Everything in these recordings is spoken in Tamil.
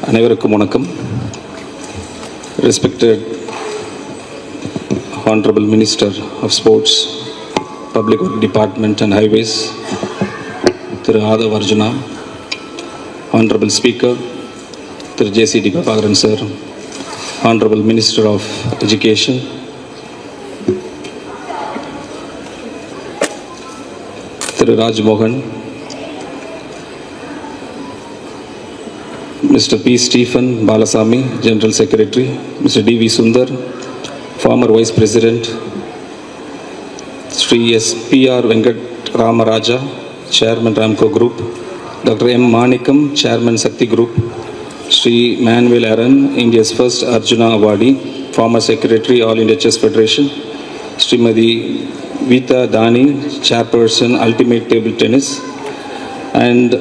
அனைவருக்கும் வணக்கம். Respected Honorable Minister of Sports, Public Works Department and Highways, Thiru Adav Arjuna, Honorable Speaker, Thiru J.C.D. Prabhakaran Sir, Honorable Minister of Education, Thiru Raj Mohan, Mr. P. Stephen Balasamy, General Secretary, Mr. D. V. Sundar, former Vice President, Sri S. P. R. Venkat Ramaraja, Chairman Ramco Group, Dr. M. Manikam, Chairman Sakti Group, Sri Manuel Aaron, India's first Arjuna awardee, former Secretary, All India Chess Federation, Srimati Vita Dani, Chairperson, Ultimate Table Tennis, and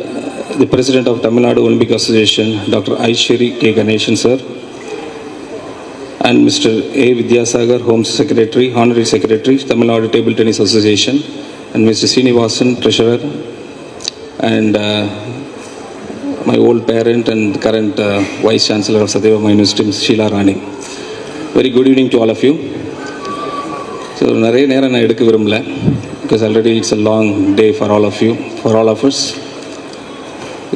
the President of Tamil Nadu Olympic Association, Dr. Aishwari K. Ganeshan Sir, and Mr. A. Vidyasagar, Home Secretary, Honorary Secretary, Tamil Nadu Table Tennis Association, and Mr. Srinivasan, Treasurer, and my old parent and current Vice Chancellor of Satyabama University, Ms. Sheila Rani. Very good evening to all of you. So, நிறைய நேரம் நான் எடுக்க விரும்பல, because already it's a long day for all of you, for all of us.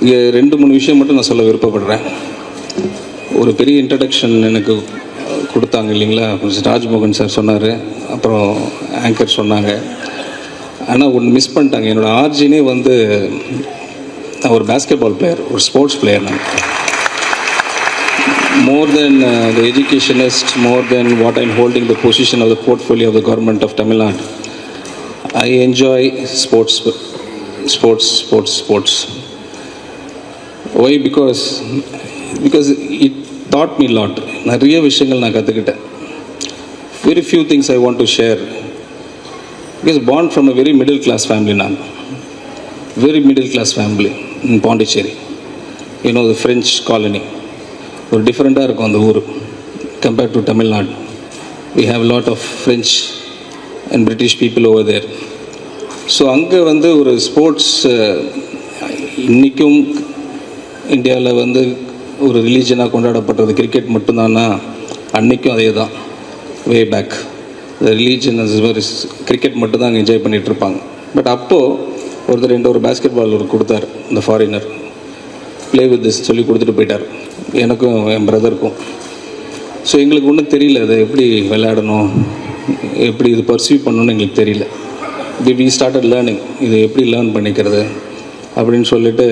இங்கே 2-3 விஷயம் மட்டும் நான் சொல்ல விருப்பப்படுறேன். ஒரு பெரிய இன்ட்ரடக்ஷன் எனக்கு கொடுத்தாங்க இல்லைங்களா, ராஜ்மோகன் சார் சொன்னார், அப்புறம் ஆங்கர் சொன்னாங்க. ஆனால் ஒன்று மிஸ் பண்ணிட்டாங்க. என்னோடய ஆர்ஜினே வந்து நான் ஒரு பேஸ்கெட்பால் பிளேயர், ஒரு ஸ்போர்ட்ஸ் பிளேயர். நான் more than the educationist, more than what I'm holding the position of the portfolio of the government of Tamil Nadu, I enjoy sports. Why? Because it taught me a lot. நிறைய விஷயங்கள் நான் கற்றுக்கிட்டேன். Very few things I want to share. Because born from a very middle class family now. Very middle class family in Pondicherry. You know, the French colony. ஒரு டிஃப்ரெண்ட்டாக இருக்கும் அந்த ஊர் compared to Tamil Nadu. We have a lot of French and British people over there. So அங்கே வந்து ஒரு ஸ்போர்ட்ஸ் இன்றைக்கும் இந்தியாவில் வந்து ஒரு ரிலீஜனாக கொண்டாடப்படுறது கிரிக்கெட் மட்டும்தானா? அன்றைக்கும் அதே தான். Way back the religion cricket மட்டும்தான் அங்கே என்ஜாய் பண்ணிகிட்ருப்பாங்க. பட் அப்போது ஒருத்தர் ஒரு பேஸ்கெட் பால் கொடுத்தார், இந்த ஃபாரினர். ப்ளே வித் திஸ் சொல்லி கொடுத்துட்டு போயிட்டார், எனக்கும் என் பிரதருக்கும். ஸோ எங்களுக்கு ஒன்றும் தெரியல, அதை எப்படி விளையாடணும், எப்படி இது பர்சீவ் பண்ணணும்னு எங்களுக்கு தெரியல. வி ஸ்டார்டட் லேர்னிங், இது எப்படி லேர்ன் பண்ணிக்கிறது அப்படின்னு சொல்லிட்டு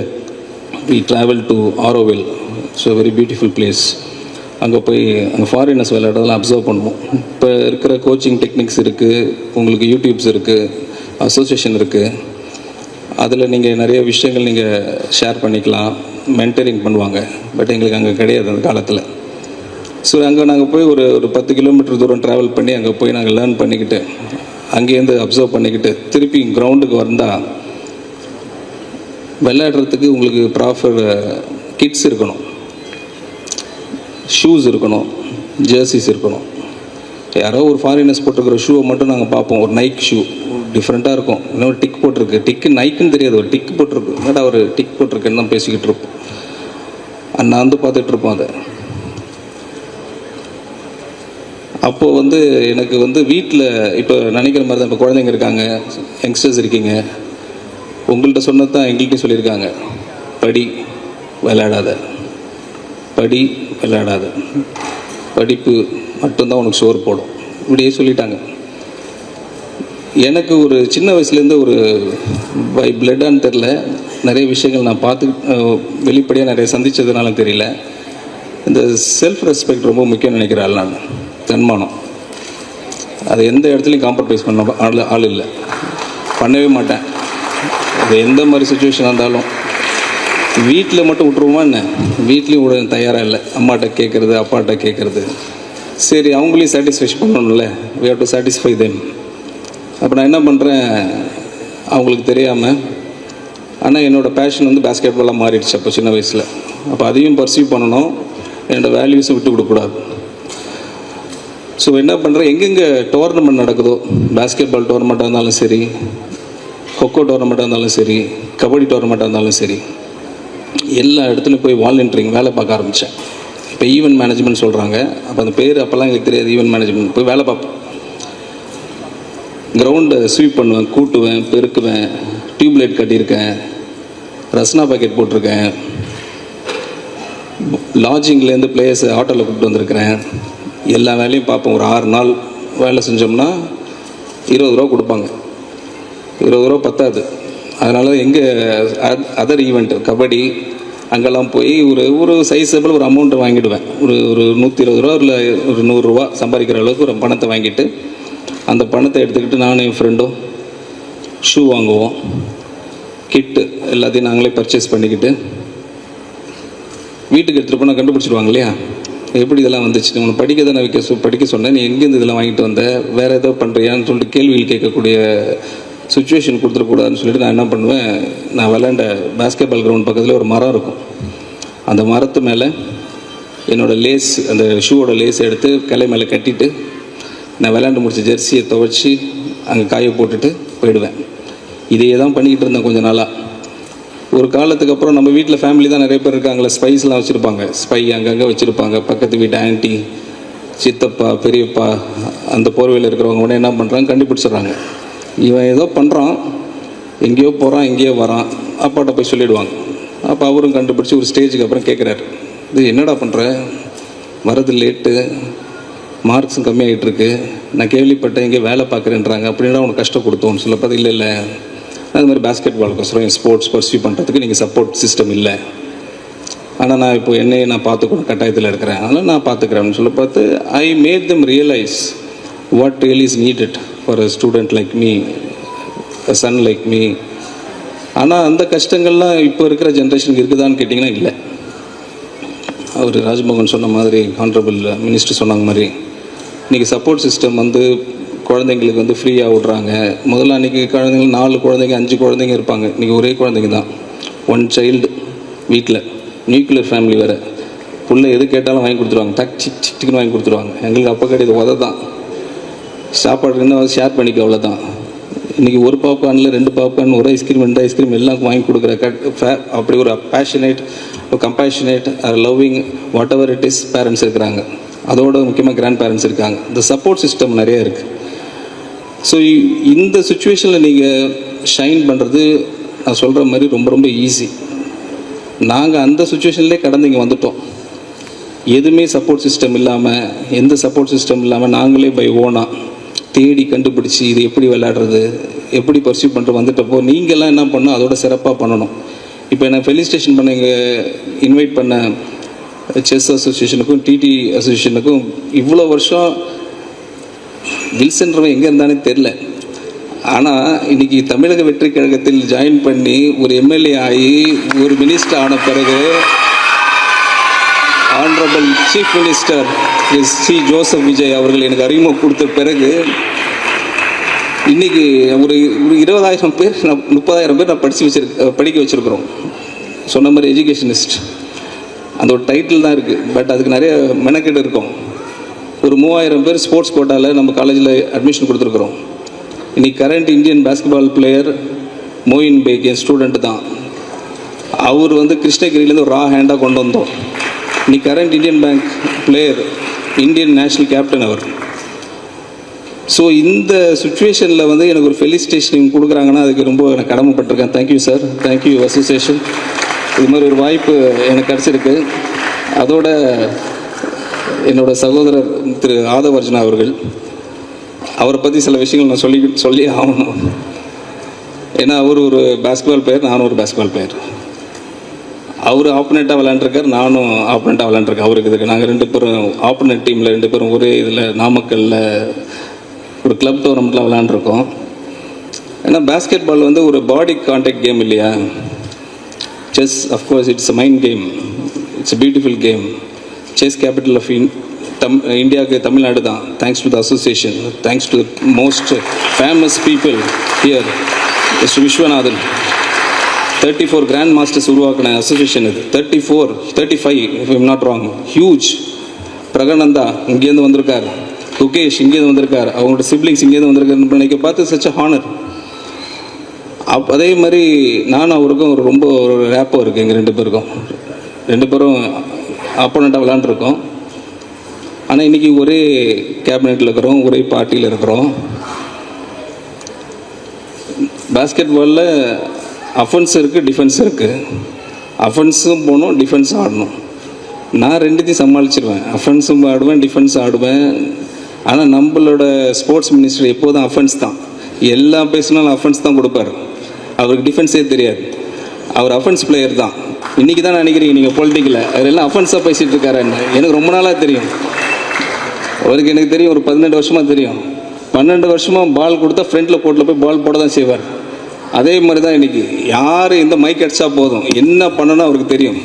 we travel to Auroville. So very beautiful place. அங்கே போய் அங்கே ஃபாரினர்ஸ் விளையாடுறதெல்லாம் அப்சர்வ் பண்ணுவோம். இப்போ இருக்கிற கோச்சிங் டெக்னிக்ஸ் இருக்குது, உங்களுக்கு யூடியூப்ஸ் இருக்குது, அசோசியேஷன் இருக்குது. அதில் நீங்கள் நிறைய விஷயங்கள் நீங்கள் ஷேர் பண்ணிக்கலாம், மென்டரிங் பண்ணுவாங்க. பட் எங்களுக்கு அங்கே கிடையாது அந்த காலத்தில். ஸோ அங்கே நாங்கள் போய் ஒரு 10 கிலோமீட்டர் தூரம் ட்ராவல் பண்ணி அங்கே போய் நாங்கள் லேர்ன் பண்ணிக்கிட்டு, அங்கேருந்து அப்சர்வ் பண்ணிக்கிட்டு திருப்பி கிரவுண்டுக்கு வந்தால் விளையாடுறதுக்கு உங்களுக்கு ப்ராப்பர் கிட்ஸ் இருக்கணும், ஷூஸ் இருக்கணும், ஜெர்சிஸ் இருக்கணும். யாரோ ஒரு ஃபாரினர்ஸ் போட்டிருக்கிற ஷூவை மட்டும் நாங்கள் பார்ப்போம். ஒரு நைக் ஷூ டிஃப்ரெண்ட்டாக இருக்கும், இன்னொரு டிக் போட்டிருக்கு, டிக்கு நைக்குன்னு தெரியாது, ஒரு டிக் போட்டிருக்கு. என்னடா ஒரு டிக் போட்டிருக்குன்னு தான் பேசிக்கிட்டு இருப்போம். நான் வந்து பார்த்துட்ருப்போம் அதை. அப்போது வந்து எனக்கு வந்து வீட்டில் இப்போ நினைக்கிற மாதிரி தான், இப்போ குழந்தைங்க இருக்காங்க, யங்ஸ்டர்ஸ் இருக்கீங்க, உங்கள்கிட்ட சொன்னது தான் எங்கள்கிட்டையும் சொல்லியிருக்காங்க. படி, விளையாடாத, படி, விளையாடாத, படிப்பு மட்டும்தான் உனக்கு சோறு போடும், இப்படியே சொல்லிட்டாங்க. எனக்கு ஒரு சின்ன வயசுலேருந்து ஒரு பை பிளட்டான்னு தெரில, நிறைய விஷயங்கள் நான் பார்த்து வெளிப்படையாக நிறைய சந்தித்ததுனால தெரியல, இந்த செல்ஃப் ரெஸ்பெக்ட் ரொம்ப முக்கியம்னு நினைக்கிறேன். நான் தன்மானம், அது எந்த இடத்துலையும் காம்ப்ரமைஸ் பண்ண ஆள் இல்லை, பண்ணவே மாட்டேன். அது எந்த மாதிரி சுச்சுவேஷனாக இருந்தாலும். வீட்டில் மட்டும் விட்ருவோமா என்ன? வீட்லேயும் விட தயாராக இல்லை. அம்மாட்ட கேட்குறது, அப்பாட்ட கேட்குறது. சரி, அவங்களையும் சாட்டிஸ்ஃபை பண்ணணும்ல, we have to satisfy them. அப்போ நான் என்ன பண்ணுறேன், அவங்களுக்கு தெரியாமல். ஆனால் என்னோடய பேஷன் வந்து பேஸ்கெட் பாலாக மாறிடுச்சு அப்போ சின்ன வயசில். அப்போ அதையும் பர்சீவ் பண்ணணும், என்னோடய வேல்யூஸும் விட்டு கொடுக்கக்கூடாது. ஸோ என்ன பண்ணுறேன், எங்கெங்கே டோர்னமெண்ட் நடக்குதோ, பேஸ்கெட் பால் டோர்னமெண்ட்டாக இருந்தாலும் சரி, கொக்கோ டோர்னமெண்ட்டாக இருந்தாலும் சரி, கபடி டோர்னமெண்ட்டாக இருந்தாலும் சரி, எல்லா இடத்துலையும் போய் வாலண்டியரிங் வேலை பார்க்க ஆரம்பித்தேன். இப்போ ஈவெண்ட் மேனேஜ்மெண்ட் சொல்கிறாங்க, அப்போ அந்த பேர் அப்போல்லாம் எங்களுக்கு தெரியாது. ஈவெண்ட் மேனேஜ்மெண்ட் போய் வேலை பார்ப்பேன். கிரவுண்டை ஸ்வீப் பண்ணுவேன், கூட்டுவேன், பெருக்குவேன், டியூப்லைட் கட்டியிருக்கேன், ரஸ்னா பாக்கெட் போட்டிருக்கேன், லாட்ஜிங்லேருந்து பிளேயர்ஸை ஆட்டோவில் கூப்பிட்டு வந்திருக்கிறேன். எல்லா வேலையும் பார்ப்போம். ஒரு 6 நாள் வேலை செஞ்சோம்னா 20 ரூபா கொடுப்பாங்க. 20 ரூபா பத்தாது. அதனால எங்கே அதர் ஈவெண்ட் கபடி அங்கெல்லாம் போய் ஒரு சைஸபிள் ஒரு அமௌண்ட்டை வாங்கிடுவேன். ஒரு 120 ரூபா இல்லை ஒரு 100 ரூபா சம்பாதிக்கிற அளவுக்கு ஒரு பணத்தை வாங்கிட்டு அந்த பணத்தை எடுத்துக்கிட்டு நானும் என் ஃப்ரெண்டும் ஷூ வாங்குவோம், கிட்டு எல்லாத்தையும் நாங்களே பர்ச்சேஸ் பண்ணிக்கிட்டு வீட்டுக்கு எடுத்துகிட்டு போனால் கண்டுபிடிச்சிடுவாங்க இல்லையா, எப்படி இதெல்லாம் வந்துச்சு, உன்னை படிக்க தானே படிக்க சொன்னேன், நீ எங்கேருந்து இதெல்லாம் வாங்கிட்டு வந்த, வேறு ஏதோ பண்ணுறியான்னு சொல்லிட்டு கேள்வியில் கேட்கக்கூடிய சுச்சுவேஷன் கொடுத்துடக்கூடாதுன்னு சொல்லிட்டு நான் என்ன பண்ணுவேன், நான் விளையாண்ட பாஸ்கெட் பால் கிரவுண்ட் பக்கத்தில் ஒரு மரம் இருக்கும். அந்த மரத்து மேலே என்னோடய லேஸ், அந்த ஷூவோட லேஸ் எடுத்து கிளை மேலே கட்டிட்டு நான் விளையாண்டு முடிச்ச ஜெர்சியை துவைச்சி அங்கே காய போட்டுட்டு போயிடுவேன். இதையே தான் பண்ணிக்கிட்டு இருந்தேன் கொஞ்ச நாளாக. ஒரு காலத்துக்கு அப்புறம் நம்ம வீட்டில் ஃபேமிலி தான் நிறைய பேர் இருக்காங்களே, ஸ்பைஸ்லாம் வச்சுருப்பாங்க, ஸ்பை அங்கங்கே வச்சுருப்பாங்க. பக்கத்து வீட்டு ஆன்ட்டி, சித்தப்பா, பெரியப்பா, அந்த போர்வையில் இருக்கிறவங்க உடனே என்ன பண்ணுறாங்க, கண்டுபிடிச்சிட்றாங்க. இவன் ஏதோ பண்ணுறான், எங்கேயோ போகிறான், எங்கேயோ வரான், அப்பாட்ட போய் சொல்லிவிடுவாங்க. அப்போ அவரும் கண்டுபிடிச்சி ஒரு ஸ்டேஜுக்கு அப்புறம் கேட்குறாரு, இது என்னடா பண்ணுற, வரது லேட்டு, மார்க்ஸும் கம்மியாகிட்டுருக்கு, நான் கேள்விப்பட்டேன் இங்கே வேலை பார்க்குறேன்றாங்க, அப்படின்னா உனக்கு கஷ்டம் கொடுத்தோன்னு சொல்ல பார்த்து இல்லை அது மாதிரி பாஸ்கெட் பாலுக்கோசரம் என் ஸ்போர்ட்ஸ் பர்சியூ பண்ணுறதுக்கு நீங்கள் சப்போர்ட் சிஸ்டம் இல்லை, ஆனால் நான் இப்போ என்னையே நான் பார்த்துக்கணும் கட்டாயத்தில் இருக்கிறேன், அதனால் நான் பார்த்துக்கிறேன்னு சொல்ல பார்த்து I made them realise what really is needed for a student like me, a Sun like me. ஆனால் அந்த கஷ்டங்கள்லாம் இப்போ இருக்கிற ஜென்ரேஷனுக்கு இருக்குதான்னு கேட்டிங்கன்னா இல்லை. அவர் ராஜ்மோகன் சொன்ன மாதிரி, ஹானரபிள் மினிஸ்டர் சொன்னாங்க மாதிரி, இன்றைக்கி சப்போர்ட் சிஸ்டம் வந்து குழந்தைங்களுக்கு வந்து ஃப்ரீயாக விட்றாங்க. முதல்ல அன்றைக்கி குழந்தைங்க 4 குழந்தைங்க 5 குழந்தைங்க இருப்பாங்க, இன்றைக்கி ஒரே குழந்தைங்க தான், 1 சைல்டு வீட்டில், நியூக்ளியர் ஃபேமிலி வேறு. புள்ள எது கேட்டாலும் வாங்கி கொடுத்துருவாங்க, டிக்குன்னு வாங்கி கொடுத்துருவாங்க. எங்களுக்கு அப்போ கிடையாது, உத தான், சாப்பாடு இருந்தால் ஷேர் பண்ணிக்க, அவ்வளோதான். இன்றைக்கி ஒரு பாப்கார்னில் 2 பாப்கார்ன், ஒரு ஐஸ்கிரீம் 2 ஐஸ்கிரீம் எல்லாம் வாங்கி கொடுக்குற அப்படி ஒரு பேஷனேட், ஒரு compassionate, loving, what ever it his parents இருக்கிறாங்க. அதோட முக்கியமாக கிராண்ட் பேரண்ட்ஸ் இருக்காங்க. இந்த சப்போர்ட் சிஸ்டம் நிறைய இருக்குது. ஸோ இந்த சுச்சுவேஷனில் நீங்கள் ஷைன் பண்ணுறது நான் சொல்கிற மாதிரி ரொம்ப ரொம்ப ஈஸி. நாங்கள் அந்த சுச்சுவேஷன்லேயே கடந்து இங்கே வந்துட்டோம். எதுவுமே சப்போர்ட் சிஸ்டம் இல்லாமல், எந்த சப்போர்ட் சிஸ்டம் இல்லாமல் நாங்களே பை ஓனாக தேடி கண்டுபிடிச்சி இது எப்படி விளையாடுறது, எப்படி பர்சியூ பண்ணுறது வந்துட்டப்போ நீங்கள்லாம் என்ன பண்ணணும், அதோட சிறப்பாக பண்ணணும். இப்போ என்னை ஃபெலிசிட்டேஷன் பண்ண இங்கே இன்வைட் பண்ண செஸ் அசோசியேஷனுக்கும் டிடி அசோசியேஷனுக்கும் இவ்வளோ வருஷம் வில்சன்றவன் எங்கே இருந்தானே தெரில. ஆனால் இன்றைக்கி தமிழக வெற்றி கழகத்தில் ஜாயின் பண்ணி ஒரு எம்எல்ஏ ஆகி ஒரு மினிஸ்டர் ஆன பிறகு, honourable chief minister C Joseph Vijay அவர்கள் எனக்கு அறிமுகம் கொடுத்த பிறகு இன்றைக்கி ஒரு 20,000 பேர், 30,000 பேர் நான் படிக்க வச்சுருக்குறோம். சொன்ன மாதிரி எஜுகேஷனிஸ்ட் அந்த ஒரு டைட்டில் தான் இருக்குது. பட் அதுக்கு நிறைய மெனக்கெடு இருக்கும். ஒரு 3,000 பேர் ஸ்போர்ட்ஸ் கோட்டாவில் நம்ம காலேஜில் அட்மிஷன் கொடுத்துருக்குறோம். இன்றைக்கி current Indian basketball player Moin Beg என் ஸ்டூடெண்ட்டு தான். அவர் வந்து கிருஷ்ணகிரியிலேருந்து ஒரு ரா ஹேண்டாக கொண்டு வந்தோம். இன்றைக்கி current Indian bank player, Indian national captain அவர். ஸோ இந்த சுச்சுவேஷனில் வந்து எனக்கு ஒரு ஃபெலிசிட்டேஷன் கொடுக்குறாங்கன்னா அதுக்கு ரொம்ப எனக்கு கடமைப்பட்டிருக்கேன். Thank you sir, thank you association. இது மாதிரி ஒரு வாய்ப்பு எனக்கு கிடச்சிருக்கு. அதோட என்னோடய சகோதரர் திரு ஆதவர்ஜுனா அவர்கள், அவரை பற்றி சில விஷயங்கள் நான் சொல்லி ஆகணும். ஏன்னா அவர் ஒரு பாஸ்கெட்பால் பிளேயர், நானும் ஒரு பாஸ்கெட்பால் பிளேயர். அவர் ஆப்போனண்ட்டாக விளையாண்டுருக்கார், நானும் ஆப்போனண்ட்டாக விளையாண்டுருக்கேன். அவருக்கு இதுக்கு நாங்கள் 2 பேரும் ஆப்போனண்ட் டீமில் 2 பேரும் ஒரே இதில் நாமக்கல்லில் ஒரு கிளப் டோர்னமெண்ட்டில் விளையாண்டுருக்கோம். ஏன்னா பாஸ்கெட் பால் வந்து ஒரு பாடி கான்டாக்ட் கேம் இல்லையா. Chess of course it's a mind game, it's a beautiful game. Chess capital of இந்தியாவுக்கு தமிழ்நாடு தான். Thanks to the association, thanks to most famous people here, mister Viswanathan. 34 grand masters உருவாக்கின அசோசியேஷன் இது. 35 if I'm not wrong. Huge. Praggnanandhaa இங்கேருந்து வந்திருக்கார், குகேஷ் இங்கேருந்து வந்திருக்கார், அவங்களோட சிப்ளிங்ஸ் இங்கேருந்து வந்திருக்காருன்னு நினைக்க பார்த்து சச் அ ஹானர். அதே மாதிரி நானும் அவருக்கும் ரொம்ப ஒரு ரேப்போ இருக்குது எங்கள் ரெண்டு பேரும் ஆப்போனண்ட்டாக விளாண்டுருக்கோம். ஆனால் இன்றைக்கி ஒரே கேபினெட்டில் இருக்கிறோம், ஒரே பார்ட்டியில் இருக்கிறோம். பாஸ்கெட் பாலில் அஃபென்ஸ் இருக்குது, டிஃபென்ஸ் இருக்குது. அஃபென்ஸும் போகணும், டிஃபென்ஸும் ஆடணும். நான் ரெண்டுத்தையும் சமாளிச்சிருவேன், அஃபென்ஸும் ஆடுவேன், டிஃபென்ஸ் ஆடுவேன். ஆனால் நம்மளோட ஸ்போர்ட்ஸ் மினிஸ்டர் எப்போதும் அஃபென்ஸ் தான், எல்லா பேசினாலும் அஃபென்ஸ் தான் கொடுப்பார். அவருக்கு டிஃபென்ஸே தெரியாது, அவர் அஃபென்ஸ் பிளேயர் தான். இன்றைக்கி தான் நினைக்கிறீங்க நீங்கள் பொலிட்டிக்கில் அவர் எல்லாம் அஃபென்ஸாக பேசிகிட்டு இருக்காருன்னு. எனக்கு ரொம்ப நாளாக தெரியும், அவருக்கு எனக்கு தெரியும், ஒரு 12 வருஷமாக தெரியும். 12 வருஷமாக பால் கொடுத்தா ஃப்ரண்ட்டில் கோர்ட்டில் போய் பால் போட தான் செய்வார். அதே மாதிரி தான் இன்றைக்கி யார் இந்த மைக் அடித்தா போதும், என்ன பண்ணணும் அவருக்கு தெரியும்.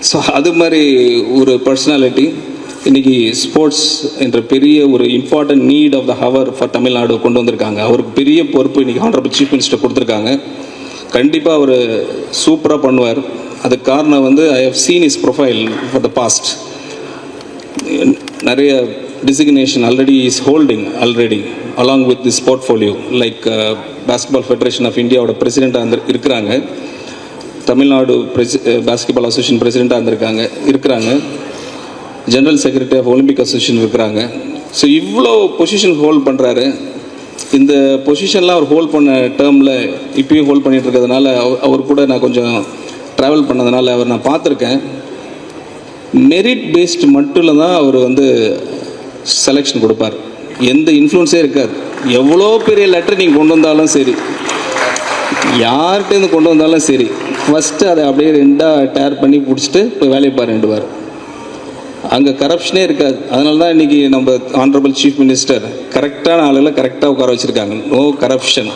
ஸோ அது மாதிரி ஒரு பர்சனாலிட்டி இன்றைக்கி ஸ்போர்ட்ஸ் என்ற பெரிய ஒரு important need of the hour for Tamil Nadu கொண்டு வந்திருக்காங்க. அவருக்கு பெரிய பொறுப்பு இன்றைக்கி ஹானரபிள் சீஃப் மினிஸ்டர் கொடுத்துருக்காங்க. கண்டிப்பாக அவர் சூப்பராக பண்ணுவார். அதுக்கு காரணம் வந்து I have seen his profile for the past. நிறைய designation already is holding along with this portfolio, like Basketball Federation of India ஓட பிரசிடெண்ட்டாக இருக்கிறாங்க, தமிழ்நாடு பாஸ்கெட்பால் அசோசியேஷன் பிரசிடெண்ட்டாக இருக்கிறாங்க, general secretary of Olympic association இருக்கிறாங்க. ஸோ இவ்வளோ பொசிஷன் ஹோல்ட் பண்ணுறாரு. இந்த பொசிஷன்லாம் அவர் ஹோல்ட் பண்ண டேர்மில் இப்பயும் ஹோல்ட் பண்ணிகிட்டு இருக்கிறதுனால அவர் கூட நான் கொஞ்சம் ட்ராவல் பண்ணதுனால அவர் நான் பார்த்துருக்கேன். மெரிட் பேஸ்டு மட்டும் தான் அவர் வந்து செலெக்ஷன் கொடுப்பார், எந்த இன்ஃப்ளூன்ஸே இருக்காது. எவ்வளோ பெரிய லெட்டர் நீங்கள் கொண்டு வந்தாலும் சரி, யார்கிட்டேருந்து கொண்டு வந்தாலும் சரி, ஃபஸ்ட்டு அதை அப்படியே ரெண்டாக டேர் பண்ணி பிடிச்சிட்டு போய் வேலையை பாருண்டுவார். அங்கே கரப்ஷனே இருக்காது. அதனால தான் இன்றைக்கி நம்ம ஆனரபிள் சீஃப் மினிஸ்டர் கரெக்டான ஆளுகளை கரெக்டாக உட்கார வச்சுருக்காங்க. No corruption.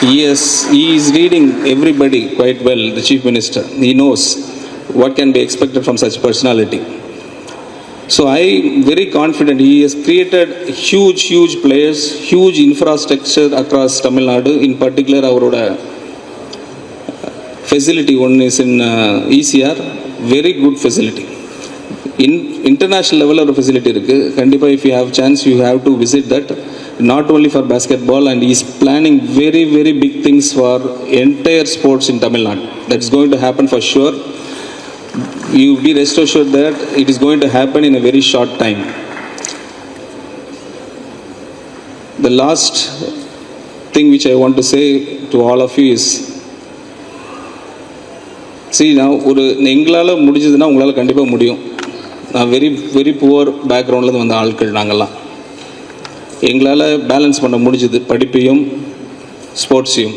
he is reading everybody quite well, the chief minister. He knows what can be expected from such personality. So I am very confident. He has created huge players, huge infrastructure across Tamil Nadu. In particular, our facility one is in ECR, very good facility. In international level of facility irukku. Kandipa if you have chance, you have to visit that. Not only for basketball, and he is planning very big things for entire sports in Tamil Nadu. That's going to happen for sure. You be rest assured that it is going to happen in a very short time. The last thing which I want to say to all of you is, see, now ஒரு எங்களால் முடிஞ்சதுன்னா உங்களால் கண்டிப்பாக முடியும். நான் வெரி புவர் பேக்ரவுண்டில் வந்த ஆட்கள் நாங்கள்லாம். எங்களால் பேலன்ஸ் பண்ண முடிஞ்சது படிப்பையும் ஸ்போர்ட்ஸையும்.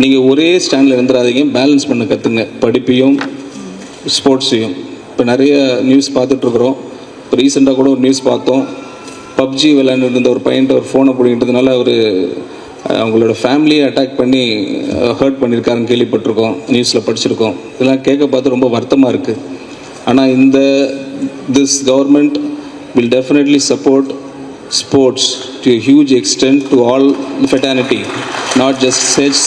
நீங்கள் ஒரே ஸ்டாண்டில் இருந்துடாதீங்க, பேலன்ஸ் பண்ண கற்றுங்க, படிப்பையும் ஸ்போர்ட்ஸையும். இப்போ நிறைய நியூஸ் பார்த்துட்ருக்குறோம். இப்போ ரீசெண்டாக கூட ஒரு நியூஸ் பார்த்தோம், பப்ஜி விளையாண்டுட்டு இருந்த ஒரு பையன்ட்டு ஒரு ஃபோனை பிடிக்கிட்டதுனால அவங்களோட ஃபேமிலியை அட்டாக் பண்ணி ஹர்ட் பண்ணியிருக்காருன்னு கேள்விப்பட்டிருக்கோம், நியூஸில் படிச்சிருக்கோம். இதெல்லாம் கேட்க பார்த்து ரொம்ப வருத்தமாக இருக்குது. ஆனால் this government will definitely support sports to a huge extent to all the fraternity, not just SETs.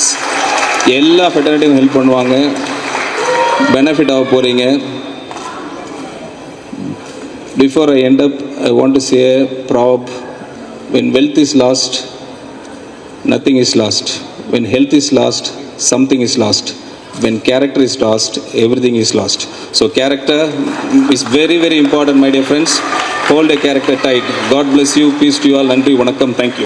எல்லா fraternity ஹெல்ப் பண்ணுவாங்க, பெனிஃபிட் ஆக போகிறீங்க. Before I end up, I want to say a proverb: when wealth is lost, nothing is lost. When health is lost, something is lost. When character is lost, everything is lost. So character is very important, my dear friends. Hold a character tight. God bless you. Peace to you all. Nandri, vanakkam. Thank you.